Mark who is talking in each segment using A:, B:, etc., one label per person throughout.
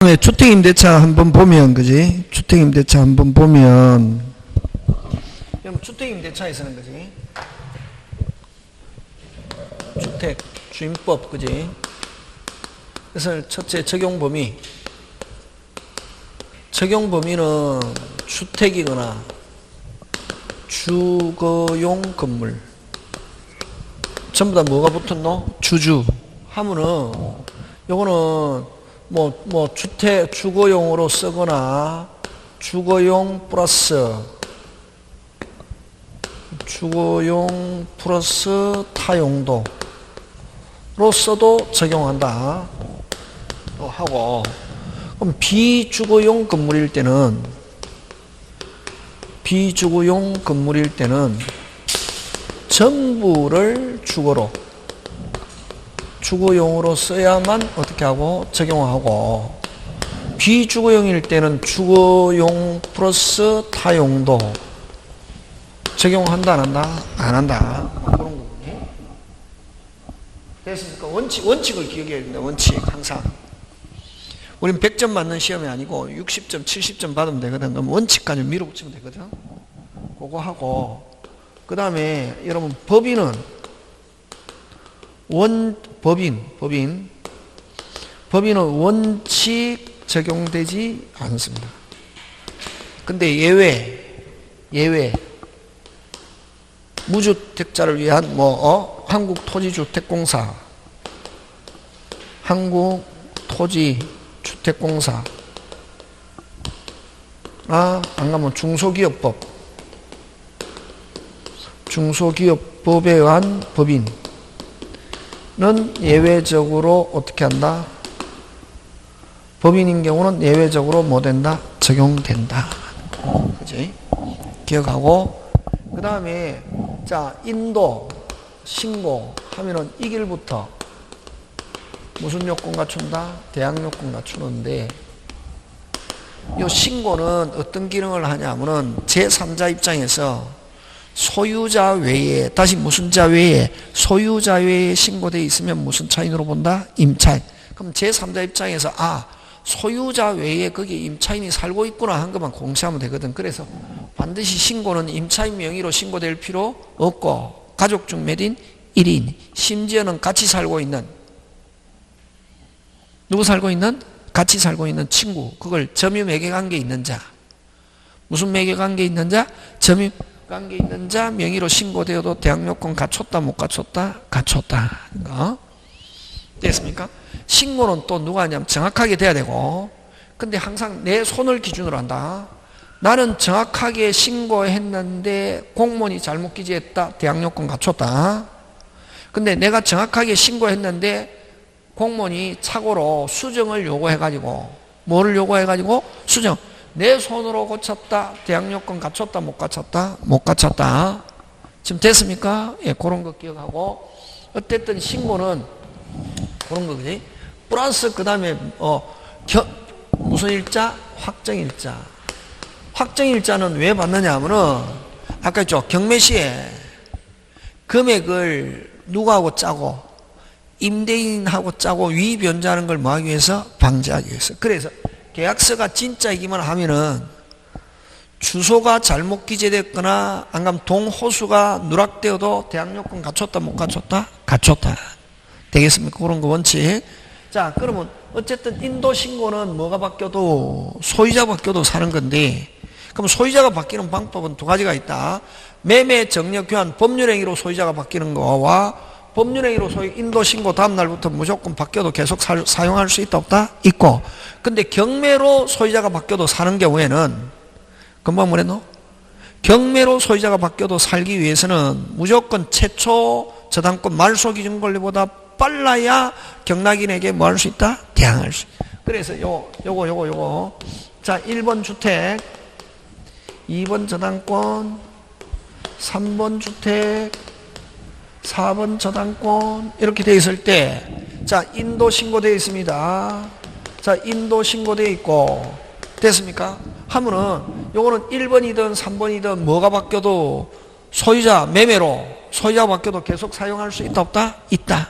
A: 주택임대차 한번 보면, 그지? 주택임대차 한번 보면, 그럼 주택임대차에서는, 그지? 주택, 주임법, 그지? 그래서 첫째, 적용범위. 적용범위는 주택이거나 주거용 건물. 전부 다 뭐가 붙었노? 주주. 하면은, 요거는, 주택, 주거용으로 쓰거나, 주거용 플러스 타용도로 써도 적용한다. 또 하고, 그럼 비주거용 건물일 때는, 전부를 주거용으로 써야만 어떻게 하고 적용하고, 비주거용일 때는 주거용 플러스 타용도 적용한다 안 한다? 안 한다. 그런 거군요. 됐습니까? 원칙을 기억해야 된다. 원칙 항상. 우린 100점 맞는 시험이 아니고 60점 70점 받으면 되거든. 그럼 원칙까지 밀어붙이면 되거든. 그거 하고, 그 다음에 여러분 법인은 법인은 원칙 적용되지 않습니다. 근데 예외 무주택자를 위한 한국토지주택공사 안 가면 중소기업법에 의한 법인은 예외적으로 어떻게 한다? 법인인 경우는 예외적으로 뭐 된다? 적용된다. 그지? 기억하고, 그 다음에, 자, 인도, 신고 하면은 이 길부터 무슨 요건 갖춘다? 대항 요건 갖추는데, 이 신고는 어떤 기능을 하냐면은 제3자 입장에서 소유자 외에, 다시 무슨 자 외에, 소유자 외에 신고되어 있으면 무슨 차인으로 본다? 임차인. 그럼 제3자 입장에서, 소유자 외에 거기에 임차인이 살고 있구나 한 것만 공시하면 되거든. 그래서 반드시 신고는 임차인 명의로 신고될 필요 없고, 가족 중 몇 인? 1인. 심지어는 같이 살고 있는, 누구 살고 있는? 같이 살고 있는 친구. 그걸 점유매개관계 있는 자. 무슨 매개관계 있는 자? 점유관계 있는 자 명의로 신고되어도 대항요건 갖췄다 못 갖췄다? 갖췄다. 됐습니까? 신고는 또 누가 하냐면 정확하게 돼야 되고, 근데 항상 내 손을 기준으로 한다. 나는 정확하게 신고했는데 공무원이 잘못 기재했다. 대항요건 갖췄다. 근데 내가 정확하게 신고했는데 공무원이 착오로 수정을 요구해가지고, 뭐를 요구해가지고? 수정. 내 손으로 고쳤다. 대항요건 갖췄다 못 갖췄다? 못 갖췄다. 지금 됐습니까? 예, 그런 거 기억하고, 어쨌든 신고는 그런 거지. 플러스 그 다음에 무슨 일자? 확정일자. 확정일자는 왜 받느냐 하면은 아까 했죠. 경매시에 금액을 누구하고 짜고 임대인하고 짜고 위변조하는 걸 뭐 하기 위해서? 방지하기 위해서. 그래서 계약서가 진짜이기만 하면은 주소가 잘못 기재됐거나 안 그러면 동호수가 누락되어도 대항요건 갖췄다 못 갖췄다? 갖췄다. 되겠습니까? 그런 거 원칙. 자, 그러면 어쨌든 인도신고는 뭐가 바뀌어도 소유자가 바뀌어도 사는 건데, 그럼 소유자가 바뀌는 방법은 두 가지가 있다. 매매 정력 교환 법률행위로 소유자가 바뀌는 거와 법률행위로 인도신고 다음날부터 무조건 바뀌어도 계속 사용할 수 있다 없다? 있고. 근데 경매로 소유자가 바뀌어도 사는 경우에는 금방 뭐랬노? 경매로 소유자가 바뀌어도 살기 위해서는 무조건 최초 저당권 말소 기준 권리보다 빨라야 경락인에게 뭐 할 수 있다? 대항할 수 있다. 그래서 요거. 자, 1번 주택, 2번 저당권, 3번 주택, 4번 저당권, 이렇게 되어 있을 때, 자, 인도 신고되어 있습니다. 자, 인도 신고되어 있고, 됐습니까? 하면은, 요거는 1번이든 3번이든 뭐가 바뀌어도 소유자 매매로 소유자가 바뀌어도 계속 사용할 수 있다 없다? 있다.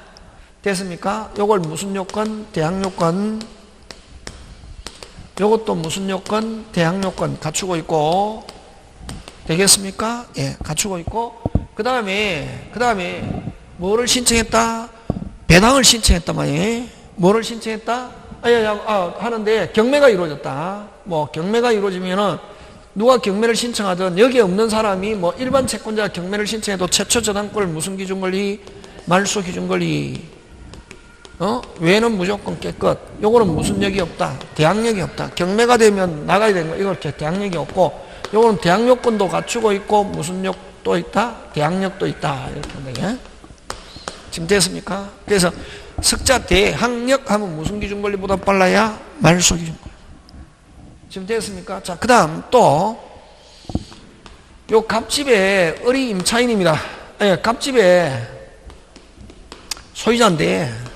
A: 됐습니까? 요걸 무슨 요건? 대항요건 요것도 무슨 요건? 대항 요건 갖추고 있고, 되겠습니까? 예, 갖추고 있고, 그 다음에 뭐를 신청했다? 배당을 신청했단 말이에요. 뭐를 신청했다? 하는데 경매가 이루어졌다. 뭐 경매가 이루어지면은 누가 경매를 신청하든 여기에 없는 사람이 뭐 일반 채권자가 경매를 신청해도 최초 저당권을 무슨 기준 권리? 말소 기준 권리. 외에는 무조건 깨끗. 요거는 무슨 역이 없다? 대항력이 없다. 경매가 되면 나가야 되는 거. 이거 대항력이 없고, 요거는 대항요건도 갖추고 있고, 무슨 역도 있다? 대항력도 있다. 이렇게 한다. 지금 됐습니까? 그래서 석자 대항력 하면 무슨 기준 권리보다 빨라야? 말소 기준 권리. 지금 됐습니까? 자, 그 다음 또, 요 갑집의 을이 임차인입니다. 갑집의 소유자인데,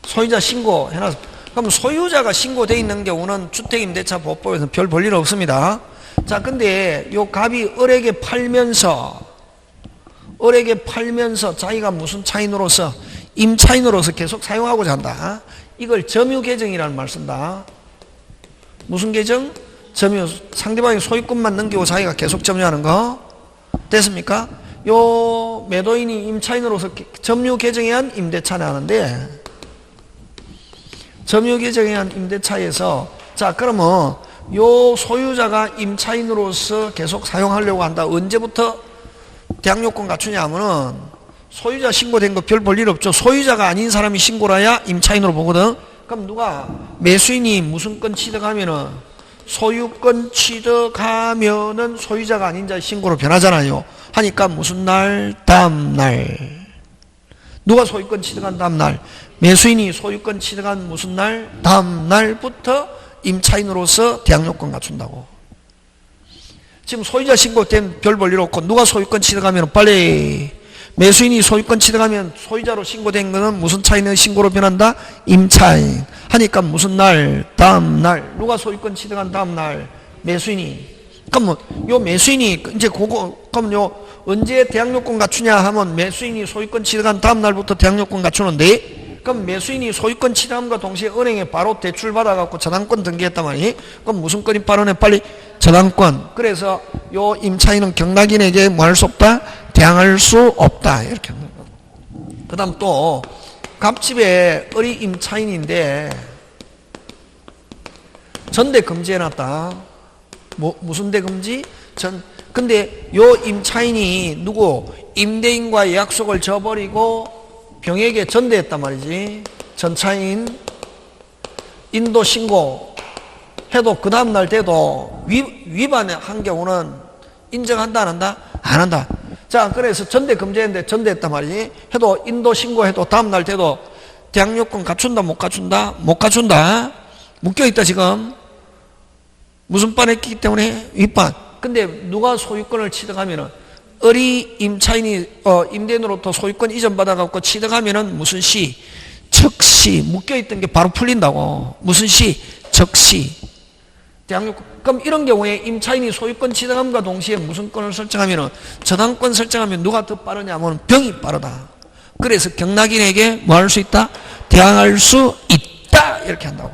A: 소유자 신고해놨어. 그럼 소유자가 신고되어 있는 경우는 주택임대차 보호법에서는 별 볼일 없습니다. 자, 근데 요 갑이 을에게 팔면서 자기가 무슨 차인으로서? 임차인으로서 계속 사용하고자 한다. 이걸 점유계정이라는 말 쓴다. 무슨 계정? 점유. 상대방이 소유권만 넘기고 자기가 계속 점유하는 거. 됐습니까? 요 매도인이 임차인으로서 점유계정에 한 임대차를 하는데, 점유계정에 의한 임대차에서, 자, 그러면 요 소유자가 임차인으로서 계속 사용하려고 한다. 언제부터 대항요건 갖추냐 하면은 소유자 신고된 거 별 볼 일 없죠. 소유자가 아닌 사람이 신고를 해야 임차인으로 보거든. 그럼 누가 매수인이 무슨 건 취득하면은 소유권 취득하면은 소유자가 아닌 자의 신고로 변하잖아요. 하니까 무슨 날? 다음 날. 누가 소유권 취득한 다음 날? 매수인이 소유권 취득한 무슨 날? 다음 날부터 임차인으로서 대항요건 갖춘다고. 지금 소유자 신고된 별 볼 일 없고, 누가 소유권 취득하면 빨리, 매수인이 소유권 취득하면 소유자로 신고된 거는 무슨 차인의 신고로 변한다? 임차인. 하니까 무슨 날? 다음 날. 누가 소유권 취득한 다음 날? 매수인이. 그럼 요 매수인이 이제 그럼 요 언제 대항요건 갖추냐 하면 매수인이 소유권 취득한 다음 날부터 대항요건 갖추는데, 그럼 매수인이 소유권 취득함과 동시에 은행에 바로 대출 받아갖고 저당권 등기했단 말이에요. 그럼 무슨 건이 빠르네? 빨리 저당권. 그래서 요 임차인은 경락인에게 뭐 할 수 없다? 대항할 수 없다. 이렇게 합니다. 그 다음 또 갑집의 을이 임차인인데 전대 금지해놨다. 무슨 대 금지? 근데 요 임차인이 누구? 임대인과의 약속을 저버리고 병에게 전대했단 말이지. 전차인 인도 신고 해도 그 다음날 돼도 위반한 경우는 인정한다 안 한다? 안 한다. 자, 그래서 전대 금지했는데 전대했단 말이지. 해도 인도 신고해도 다음날 돼도 대항요건 갖춘다 못 갖춘다? 못 갖춘다. 묶여있다 지금. 무슨 반 했기 때문에? 윗반. 근데 누가 소유권을 취득하면은 을이 임차인이 임대인으로부터 소유권 이전받아갖고 취득하면은 무슨 시? 적시. 묶여있던 게 바로 풀린다고. 무슨 시? 적시. 대항요건. 그럼 이런 경우에 임차인이 소유권 취득함과 동시에 무슨 권을 설정하면은 저당권 설정하면 누가 더 빠르냐면 병이 빠르다. 그래서 경락인에게 뭐 할 수 있다? 대항할 수 있다. 이렇게 한다고.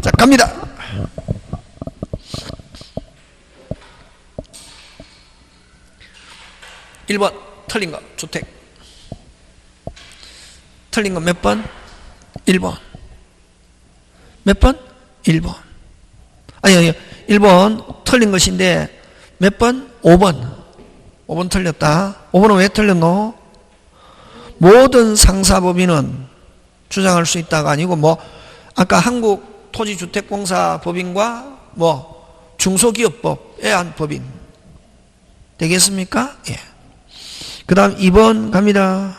A: 자, 갑니다. 일 번 틀린 거 주택. 틀린 거 몇 번? 1번. 몇 번? 1번. 아니 1번 틀린 것인데 몇 번? 5번. 5번 틀렸다. 5번은 왜 틀렸노? 모든 상사법인은 주장할 수 있다가 아니고 뭐 아까 한국토지주택공사 법인과 뭐 중소기업법에 한 법인 되겠습니까? 예. 그 다음 2번 갑니다.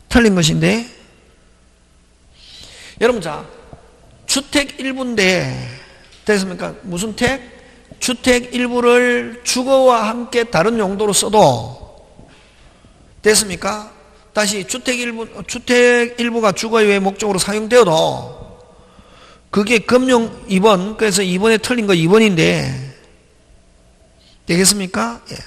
A: 틀린 것인데 여러분 자 주택 일부인데 됐습니까? 무슨 택? 주택 일부를 주거와 함께 다른 용도로 써도 됐습니까? 다시 주택 일부가 주거 외 목적으로 사용되어도 그게 금용 2번. 그래서 2번에 틀린 거 2번인데 되겠습니까? 예.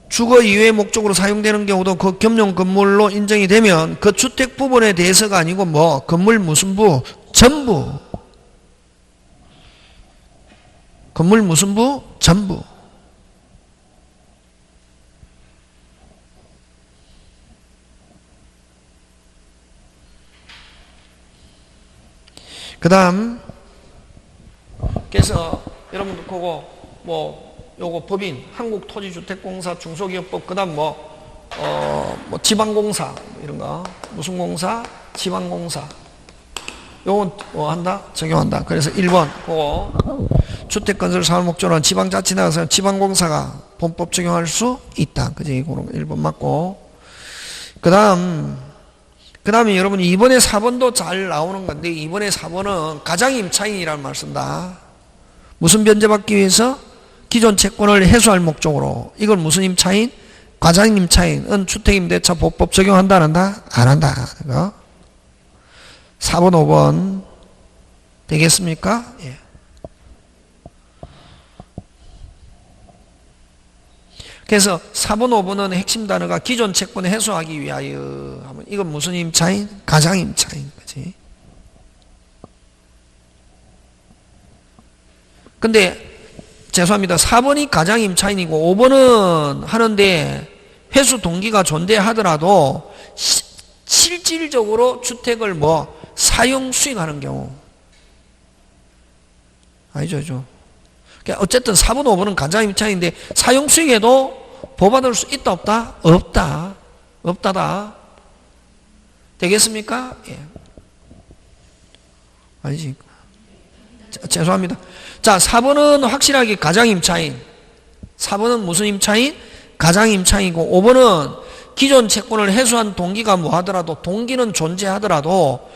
A: 주거 이외의 목적으로 사용되는 경우도 그 겸용 건물로 인정이 되면 그 주택 부분에 대해서가 아니고 뭐 건물 무슨 부? 전부. 건물 무슨 부? 전부. 그 다음 그래서 여러분들 그거 뭐 요거 법인 한국토지주택공사 중소기업법 그 다음 뭐 지방공사 이런 거 무슨 공사? 지방공사 요건 뭐 한다? 적용한다. 그래서 1번 그거 주택건설 사업 목적으로 지방자치 나가서 지방공사가 본법 적용할 수 있다. 그지? 그런 거 1번 맞고 그 다음에 여러분 2번에 4번도 잘 나오는 건데 2번에 4번은 가장임차인이라는 말 쓴다. 무슨 변제받기 위해서? 기존 채권을 해소할 목적으로. 이걸 무슨 임차인? 가장임차인은 주택임대차 보법 적용한다 안 한다? 안 한다. 그거. 4번 5번 되겠습니까? 예. 그래서 4번 5번은 핵심 단어가 기존 채권을 해소하기 위하여 하면 이건 무슨 임차인? 가장임차인 거지. 근데 죄송합니다. 4번이 가장임차인이고 5번은 하는데 회수 동기가 존재하더라도 실질적으로 주택을 뭐 사용 수익하는 경우 아니죠. 그러니까 어쨌든 4번 5번은 가장임차인인데 사용 수익에도 보호받을 수 있다 없다? 없다. 없다다. 되겠습니까? 예. 아니지. 죄송합니다. 자, 4번은 확실하게 가장임차인. 4번은 무슨 임차인? 가장임차인이고 5번은 기존 채권을 해소한 동기가 뭐 하더라도 동기는 존재하더라도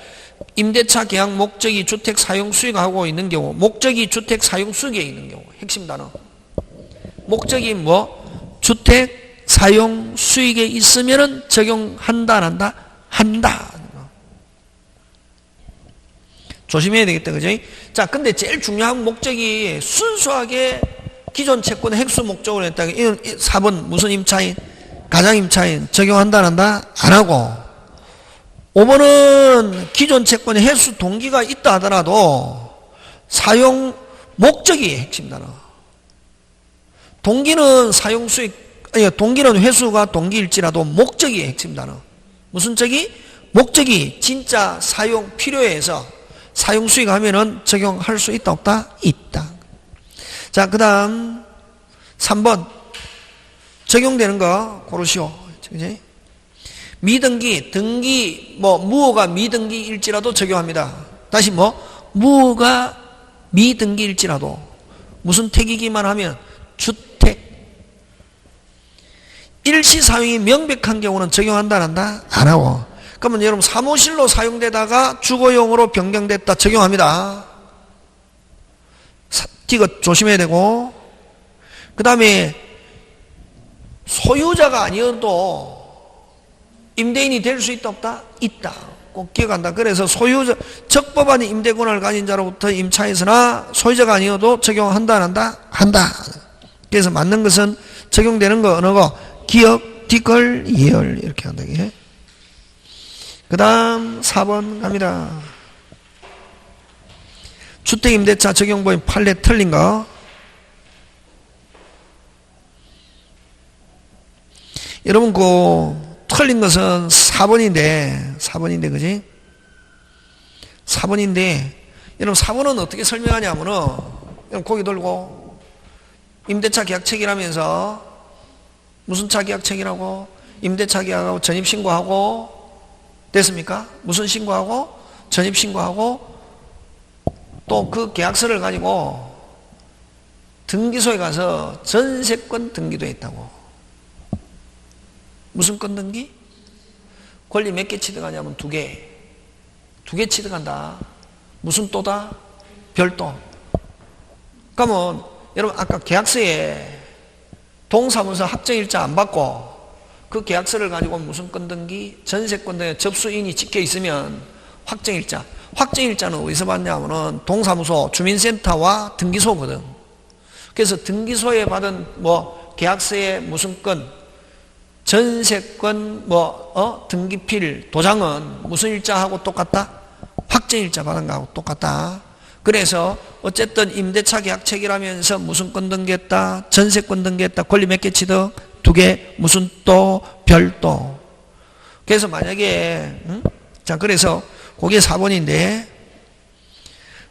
A: 임대차 계약 목적이 주택 사용 수익하고 있는 경우 목적이 주택 사용 수익에 있는 경우 핵심 단어 목적이 뭐 주택 사용 수익에 있으면은 적용한다 안 한다? 한다. 조심해야 되겠다. 그지? 자, 근데 제일 중요한 목적이 순수하게 기존 채권 핵수 목적으로 했다. 이건 4번 무슨 임차인? 가장임차인 적용한다 안 한다? 안 하고 5번은 기존 채권의 해수 동기가 있다 하더라도 사용 목적이 핵심 단어. 동기는 사용 수익 아니 동기는 회수가 동기일지라도 목적이 핵심 단어. 무슨 적이? 목적이 진짜 사용 필요해서 사용 수익 하면은 적용할 수 있다 없다? 있다. 자, 그 다음 3번 적용되는 거 고르시오. 그지? 미등기, 등기, 뭐 무효가 미등기일지라도 적용합니다. 다시 뭐 무효가 미등기일지라도 무슨 택이기만 하면 주택 일시 사용이 명백한 경우는 적용한다 안 한다? 안 하고. 그러면 여러분 사무실로 사용되다가 주거용으로 변경됐다 적용합니다. 이거 조심해야 되고 그 다음에 소유자가 아니어도 임대인이 될 수 있다 없다? 있다. 꼭 기억한다. 그래서 소유자 적법한 임대권을 가진 자로부터 임차에서나 소유자가 아니어도 적용한다 안 한다? 한다. 그래서 맞는 것은 적용되는 거 어느 거? 기억, 뒷걸, 이열 이렇게 한다. 그 다음 4번 갑니다. 주택임대차 적용법인 판례 틀린 거. 여러분 그 틀린 것은 4번인데 그지? 4번인데 여러분 4번은 어떻게 설명하냐면은 여러분 고개 들고 임대차 계약책이라면서 무슨 차 계약책이라고? 임대차 계약하고 전입신고하고 됐습니까? 무슨 신고하고? 전입신고하고 또 그 계약서를 가지고 등기소에 가서 전세권 등기도 했다고. 무슨 건 등기? 권리 몇 개 취득하냐면 2개. 2개 취득한다. 무슨 또다? 별도. 그러면 여러분 아까 계약서에 동사무소 합정일자 안 받고 그 계약서를 가지고 무슨 건 등기? 전세권 등기 접수인이 찍혀 있으면 확정일자. 확정일자는 어디서 받냐면은 동사무소 주민센터와 등기소거든. 그래서 등기소에 받은 뭐 계약서에 무슨 건 전세권 등기필 도장은 무슨 일자하고 똑같다? 확정일자 받은 거하고 똑같다. 그래서 어쨌든 임대차 계약 체결하면서 무슨 권 등기했다? 전세권 등기했다. 권리 몇 개 취득? 2개. 무슨 또? 별도. 그래서 만약에 자 그래서 그게 4번인데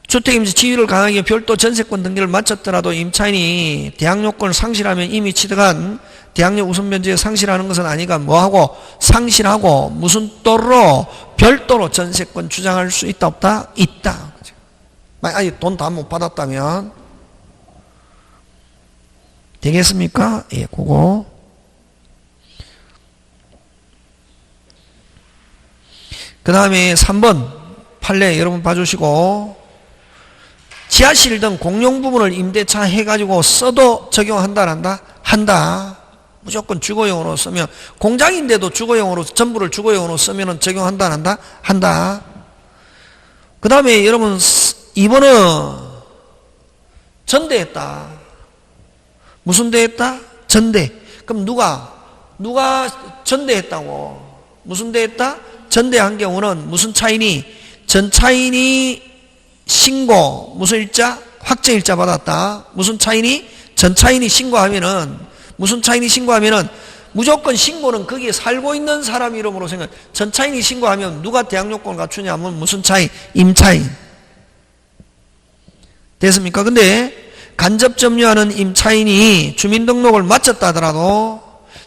A: 주택임대 지위를 강하게 별도 전세권 등기를 마쳤더라도 임차인이 대항요건을 상실하면 이미 취득한 대항력 우선 변제에 상실하는 것은 아니가 뭐하고 상실하고 무슨 또로 별도로 전세권 주장할 수 있다 없다? 있다. 아니 돈 다 못 받았다면 되겠습니까? 예, 그거. 그 다음에 3번 판례 여러분 봐주시고 지하실 등 공용 부분을 임대차 해가지고 써도 적용한다 안 한다? 한다. 무조건 주거용으로 쓰면 공장인데도 주거용으로 전부를 주거용으로 쓰면 적용한다 안 한다? 한다. 그 다음에 여러분 2번은 전대했다. 무슨 대했다? 전대. 그럼 누가 전대했다고? 무슨 대했다? 전대한 경우는 무슨 차이니? 전차인이 신고 무슨 일자? 확정일자 받았다. 무슨 차이니? 전차인이 신고하면은 무슨 차이니 신고하면은 무조건 신고는 거기에 살고 있는 사람 이름으로 생각. 전차인이 신고하면 누가 대항요건을 갖추냐면 무슨 차이? 임차인. 됐습니까? 근데 간접 점유하는 임차인이 주민등록을 마쳤다 하더라도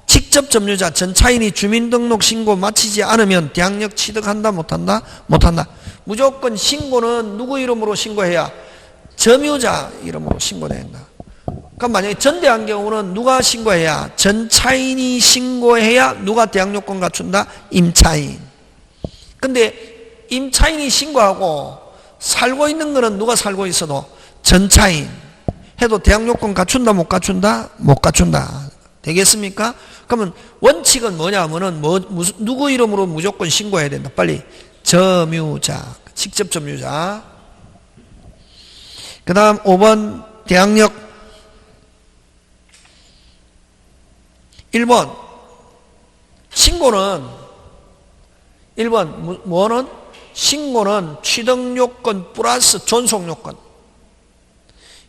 A: 직접 점유자 전차인이 주민등록 신고 마치지 않으면 대항력 취득한다 못한다? 못한다. 무조건 신고는 누구 이름으로 신고해야? 점유자 이름으로 신고된다. 그럼 만약에 전대한 경우는 누가 신고해야? 전차인이 신고해야 누가 대항요건 갖춘다? 임차인. 근데 임차인이 신고하고 살고 있는 거는 누가 살고 있어도 전차인 해도 대항요건 갖춘다 못 갖춘다? 못 갖춘다. 되겠습니까? 그러면 원칙은 뭐냐면은 누구 이름으로 무조건 신고해야 된다. 빨리 점유자, 직접 점유자. 그 다음 5번 대항력 1번 신고는 1번 뭐는? 신고는 취득요건 플러스 존속요건.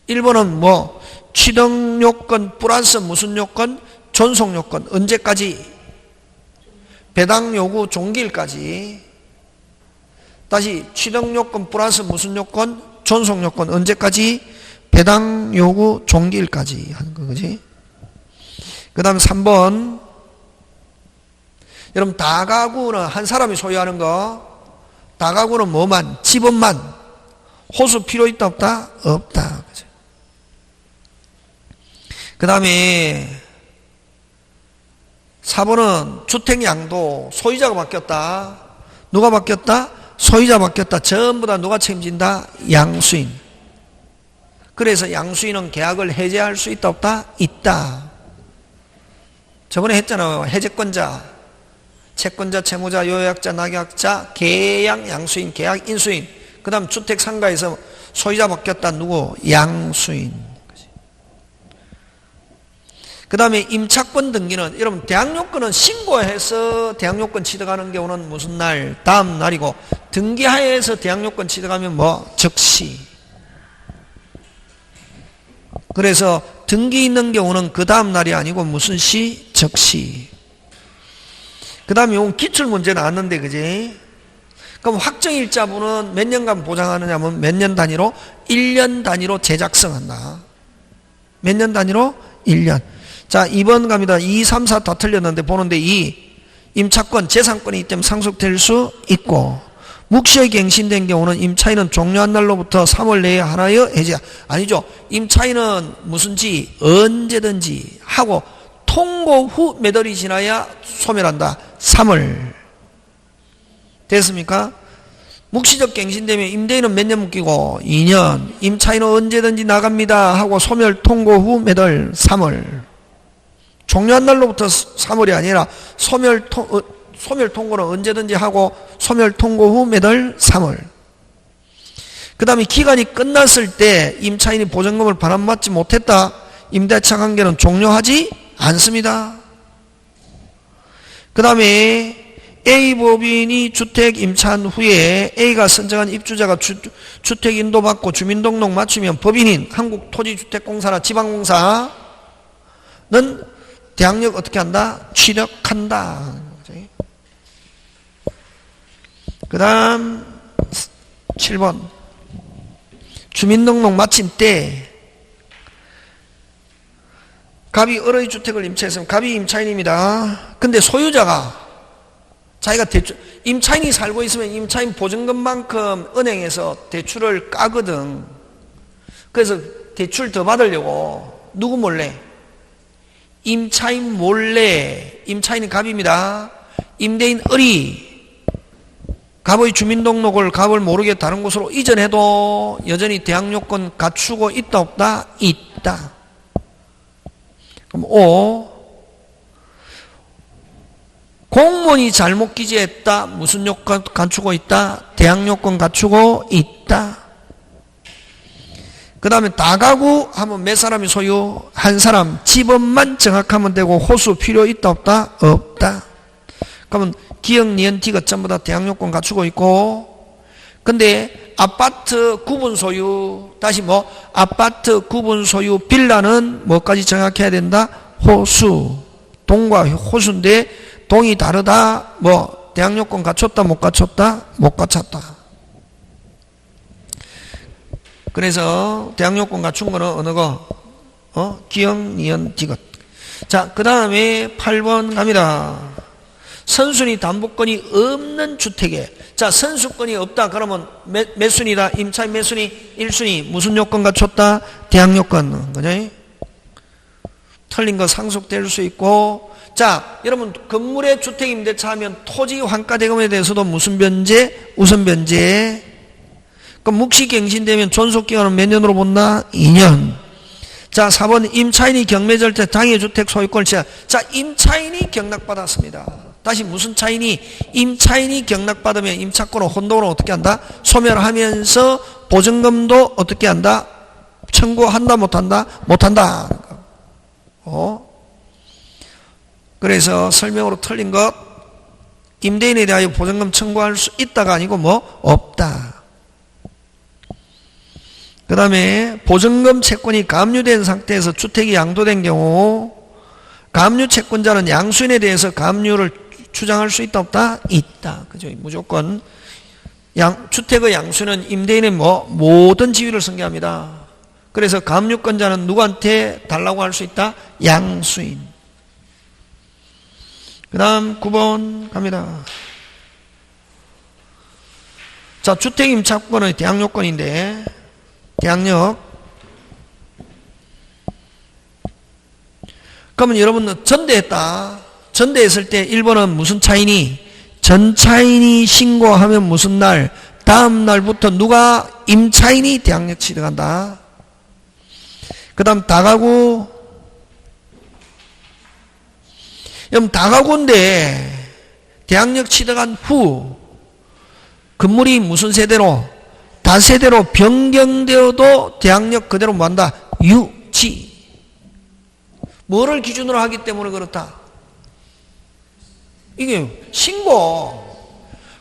A: 1번은 뭐 취득요건 플러스 무슨 요건? 존속요건. 언제까지? 배당요구 종기일까지. 다시 취득요건 플러스 무슨 요건? 존속요건. 언제까지? 배당요구 종기일까지 하는 거지. 그 다음 3번 여러분 다가구는 한 사람이 소유하는 거. 다가구는 뭐만? 집업만. 호수 필요 있다 없다? 없다. 그 다음에 4번은 주택양도 소유자가 바뀌었다. 누가 바뀌었다? 소유자 바뀌었다. 전부 다 누가 책임진다? 양수인. 그래서 양수인은 계약을 해제할 수 있다 없다? 있다. 저번에 했잖아요. 해제권자, 채권자, 채무자, 요약자, 낙약자, 계약 양수인, 계약 인수인. 그 다음 주택 상가에서 소유자 바뀌었다. 누구? 양수인. 그 다음에 임차권 등기는 여러분 대항요건은 신고해서 대항요건 취득하는 경우는 무슨 날? 다음 날이고 등기하에서 대항요건 취득하면 뭐? 즉시. 그래서 등기 있는 경우는 그 다음 날이 아니고 무슨 시? 즉시. 그 다음에 이건 기출문제 나왔는데 그지? 그럼 확정일자분은 몇 년간 보장하느냐면 몇 년 단위로? 1년 단위로 재작성한다. 몇 년 단위로? 1년. 자 2번 갑니다. 2, 3, 4 다 틀렸는데 보는데 2. 임차권, 재산권이기 때문에 상속될 수 있고 묵시에 갱신된 경우는 임차인은 종료한 날로부터 3월 내에 하나여 해제. 아니죠. 임차인은 무슨지 언제든지 하고 통고 후 몇 월이 지나야 소멸한다. 3월. 됐습니까? 묵시적 갱신되면 임대인은 몇 년 묶이고 2년. 임차인은 언제든지 나갑니다 하고 소멸 통고 후 몇 월? 3월. 종료한 날로부터 3월이 아니라 소멸 통고는 언제든지 하고 소멸 통고 후 몇 월? 3월. 그 다음에 기간이 끝났을 때 임차인이 보증금을 반환받지 못했다. 임대차 관계는 종료하지 않습니다. 그 다음에 A 법인이 주택 임차한 후에 A가 선정한 입주자가 주택 인도받고 주민등록 맞추면 법인인 한국토지주택공사나 지방공사는 대항력 어떻게 한다? 취득한다. 그 다음 7번 주민등록 마침 때 갑이 을의 주택을 임차했으면 갑이 임차인입니다. 근데 소유자가 자기가 임차인이 살고 있으면 임차인 보증금만큼 은행에서 대출을 까거든. 그래서 대출 더 받으려고 누구 몰래? 임차인 몰래, 임차인이 갑입니다. 임대인 을이 갑의 주민등록을 갑을 모르게 다른 곳으로 이전해도 여전히 대항요건 갖추고 있다 없다? 있다. 그럼 5. 공무원이 잘못 기재했다. 무슨 요건 갖추고 있다? 대항요건 갖추고 있다. 그 다음에 다가구 하면 몇 사람이 소유? 한 사람. 집업만 정확하면 되고 호수 필요 있다 없다? 없다. 그러면 기역, 니은, 디귿 전부 다 대항요건 갖추고 있고, 근데 아파트 구분 소유, 다시 뭐 아파트 구분 소유 빌라는 뭐까지 정확해야 된다? 호수. 동과 호수인데 동이 다르다. 뭐 대항요건 갖췄다 못 갖췄다? 못 갖췄다. 그래서 대항요건 갖춘 거는 어느 거? 기역, 니은, 디귿. 자, 그 다음에 8번 갑니다. 선순위 담보권이 없는 주택에, 자, 선수권이 없다. 그러면 몇 순위다? 임차인 몇 순위? 1순위. 무슨 요건 갖췄다? 대항요건. 그죠? 틀린 거 상속될 수 있고. 자, 여러분, 건물의 주택 임대차 하면 토지 환가 대금에 대해서도 무슨 변제? 우선 변제. 그럼 묵시갱신되면 존속기간은 몇 년으로 본다? 2년. 자, 4번 임차인이 경매절 때 당해주택 소유권을 취하. 자, 임차인이 경락받았습니다. 다시 무슨 차인이? 임차인이 경락받으면 임차권을 혼동으로 어떻게 한다? 소멸하면서 보증금도 어떻게 한다? 청구한다 못한다? 못한다. 그래서 설명으로 틀린 것, 임대인에 대하여 보증금 청구할 수 있다가 아니고 뭐? 없다. 그 다음에 보증금 채권이 가압류된 상태에서 주택이 양도된 경우 가압류 채권자는 양수인에 대해서 가압류를 주장할 수 있다 없다? 있다. 그죠? 무조건 주택의 양수는 임대인의 뭐 모든 지위를 승계합니다. 그래서 가압류권자는 누구한테 달라고 할 수 있다? 양수인. 그 다음 9번 갑니다. 자, 주택 임차권의 대항요건인데 대항력. 그러면 여러분 전대했다. 전대했을 때 1번은 무슨 차인이? 전차인이 신고하면 무슨 날? 다음 날부터 누가? 임차인이 대항력 취득한다. 그 다음 다가구. 그럼 다가구인데 대항력 취득한 후 건물이 무슨 세대로? 다세대로 변경되어도 대항력 그대로 뭐한다? 유지. 뭐를 기준으로 하기 때문에 그렇다? 이게 신고.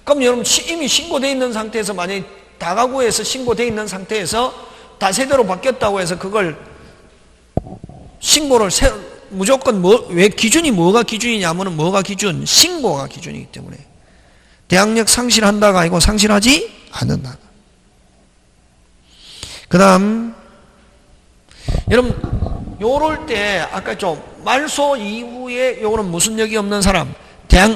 A: 그럼 여러분 이미 신고되어 있는 상태에서 만약에 다가구에서 신고되어 있는 상태에서 다세대로 바뀌었다고 해서 그걸 신고를 무조건 왜 기준이 뭐가 기준이냐면은 뭐가 기준? 신고가 기준이기 때문에 대항력 상실한다가 아니고 상실하지 않는다. 그 다음 여러분 요럴 때 아까 좀 말소 이후에 요거는 무슨 역이 없는 사람,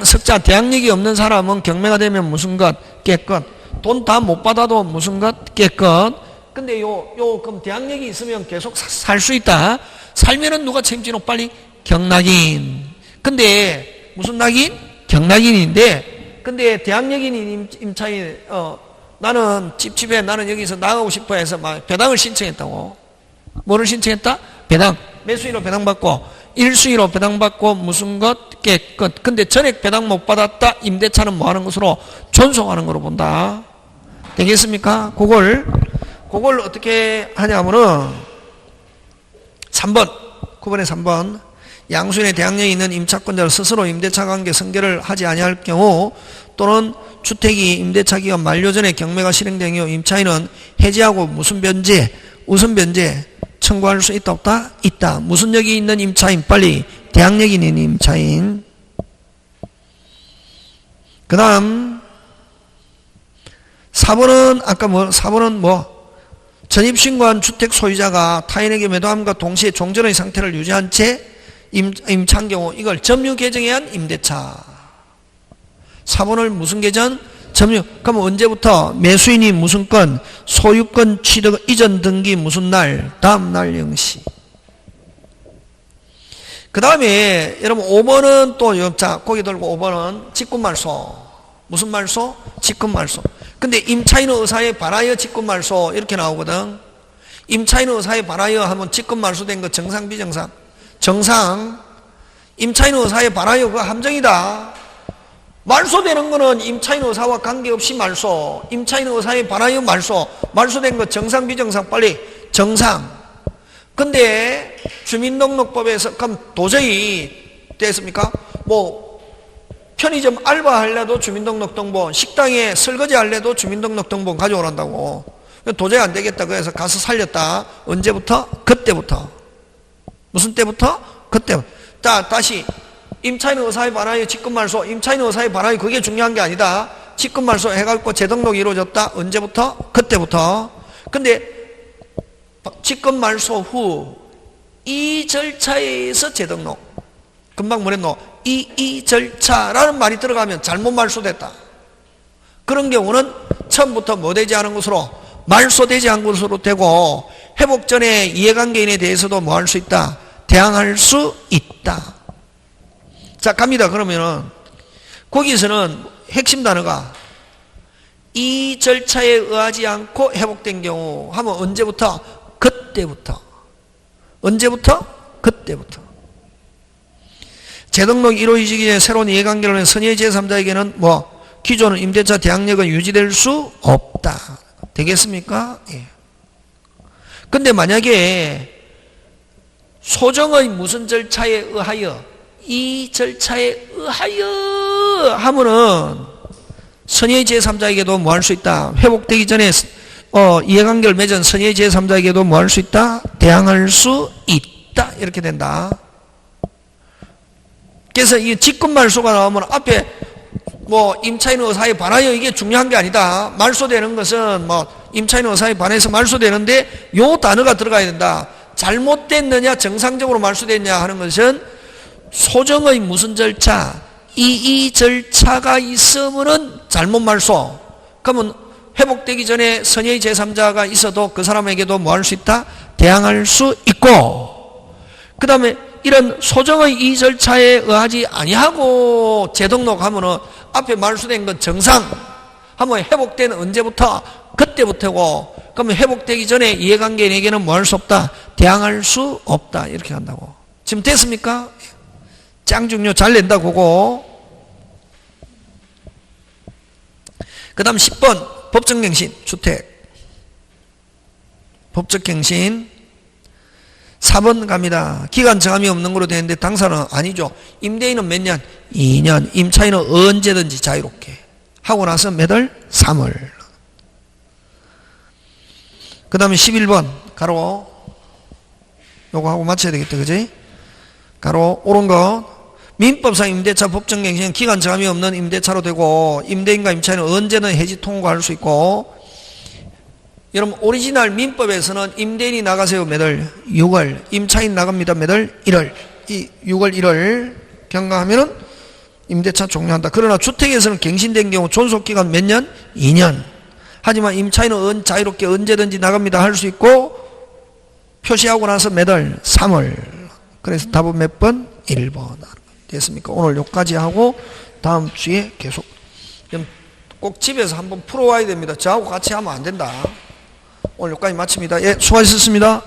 A: 석자 대항력이 없는 사람은 경매가 되면 무슨 것? 깨끗. 돈 다 못 받아도 무슨 것? 깨끗. 근데 그럼 대항력이 있으면 계속 살 수 있다. 살면은 누가 책임지노? 빨리 경락인. 근데 무슨 낙인? 경락인인데 근데 대항력인 임차인 나는 찝찝해. 나는 여기서 나가고 싶어 해서 막 배당을 신청했다고. 뭐를 신청했다? 배당. 몇 수위로 배당받고? 1수위로 배당받고 무슨 것? 깨끗. 근데 전액 배당 못 받았다. 임대차는 뭐 하는 것으로? 존속하는 거로 본다. 되겠습니까? 그걸 어떻게 하냐면은 3번. 9번에 3번. 양수인의 대항력이 있는 임차권자로 스스로 임대차 관계 성결을 하지 아니할 경우 또는 주택이 임대차 기간 만료 전에 경매가 실행된 경우 임차인은 해지하고 무슨 변제 청구할 수 있다 없다? 있다. 무슨력이 있는 임차인 빨리 대항력이 있는 임차인. 그 다음 4번은 아까 4번은 전입신고한 주택 소유자가 타인에게 매도함과 동시에 종전의 상태를 유지한 채 임차한 경우 이걸 점유 개정에 한 임대차. 4번을 무슨 개정? 점유. 그럼 언제부터? 매수인이 무슨 건? 소유권 취득 이전 등기 무슨 날? 다음 날 0시. 그 다음에 여러분 5번은 또 자 고개 들고 5번은 직권말소. 무슨 말소? 직권말소. 근데 임차인 의사에 반하여 직권말소 이렇게 나오거든. 임차인 의사에 반하여 하면 직권말소된 거 정상 비정상? 정상. 임차인 의사에 반하여 그거 함정이다. 말소되는 거는 임차인 의사와 관계없이 말소. 임차인 의사에 반하여 말소. 말소된 거 정상 비정상? 빨리 정상. 근데 주민등록법에서 그럼 도저히 됐습니까? 편의점 알바하려도 주민등록등본, 식당에 설거지 하려도 주민등록등본 가져오란다고. 도저히 안 되겠다. 그래서 가서 살렸다. 언제부터? 그때부터. 무슨 때부터? 그때부터. 자, 다시 임차인 의사에 반하여 직권말소. 임차인 의사에 반하여 그게 중요한 게 아니다. 직권말소 해갖고 재등록이 이루어졌다. 언제부터? 그때부터. 근데 직권말소 후 이 절차에서 재등록. 금방 뭐랬노? 이 절차라는 말이 들어가면 잘못 말소됐다. 그런 경우는 처음부터 되지 않은 것으로 말소되지 않은 것으로 되고 회복 전에 이해관계인에 대해서도 뭐 할 수 있다? 대항할 수 있다. 자, 갑니다. 그러면은 거기서는 핵심 단어가 이 절차에 의하지 않고 회복된 경우 하면 언제부터? 그때부터. 언제부터? 그때부터. 재등록이 이루어지기 전에 새로운 이해관계로는 선의의 제3자에게는 기존 임대차 대항력은 유지될 수 없다. 되겠습니까? 예. 근데 만약에 소정의 무슨 절차에 의하여 이 절차에 의하여 하면은 선의의 제3자에게도 뭐 할 수 있다? 회복되기 전에 이해관계를 맺은 선의의 제3자에게도 뭐 할 수 있다? 대항할 수 있다. 이렇게 된다. 그래서 이 직권말소가 나오면 앞에 임차인 의사에 반하여 이게 중요한 게 아니다. 말소되는 것은 임차인 의사에 반해서 말소되는데 요 단어가 들어가야 된다. 잘못됐느냐 정상적으로 말소됐냐 하는 것은 소정의 무슨 절차? 이 절차가 있으면은 잘못 말소. 그러면 회복되기 전에 선의의 제3자가 있어도 그 사람에게도 뭐 할 수 있다? 대항할 수 있고, 그 다음에 이런 소정의 이 절차에 의하지 아니하고 재등록하면은 앞에 말소된 건 정상 하면 회복된 언제부터? 그때부터고, 그러면 회복되기 전에 이해관계인에게는 뭐 할 수 없다? 대항할 수 없다. 이렇게 한다고. 지금 됐습니까? 짱중요 잘 낸다 그거. 그 다음 10번 법정갱신 주택 법적갱신 4번 갑니다. 기간 정함이 없는 거로 되는데 당사는 아니죠. 임대인은 몇 년? 2년. 임차인은 언제든지 자유롭게 하고 나서 몇 월? 3월. 그 다음에 11번 가로 요거 하고 맞춰야 되겠다. 그지? 가로 옳은 거. 민법상 임대차 법정갱신은 기간 정함이 없는 임대차로 되고 임대인과 임차인은 언제든 해지 통고할 수 있고, 여러분 오리지널 민법에서는 임대인이 나가세요. 몇 월? 6월. 임차인 나갑니다. 몇 월? 1월. 이 6월 1월 경과하면은 임대차 종료한다. 그러나 주택에서는 갱신된 경우 존속기간 몇 년? 2년. 하지만 임차인은 자유롭게 언제든지 나갑니다 할 수 있고, 표시하고 나서 몇 월? 3월. 그래서 답은 몇 번? 1번. 됐습니까? 오늘 여기까지 하고 다음 주에 계속. 꼭 집에서 한번 풀어와야 됩니다. 저하고 같이 하면 안 된다. 오늘 여기까지 마칩니다. 예, 수고하셨습니다.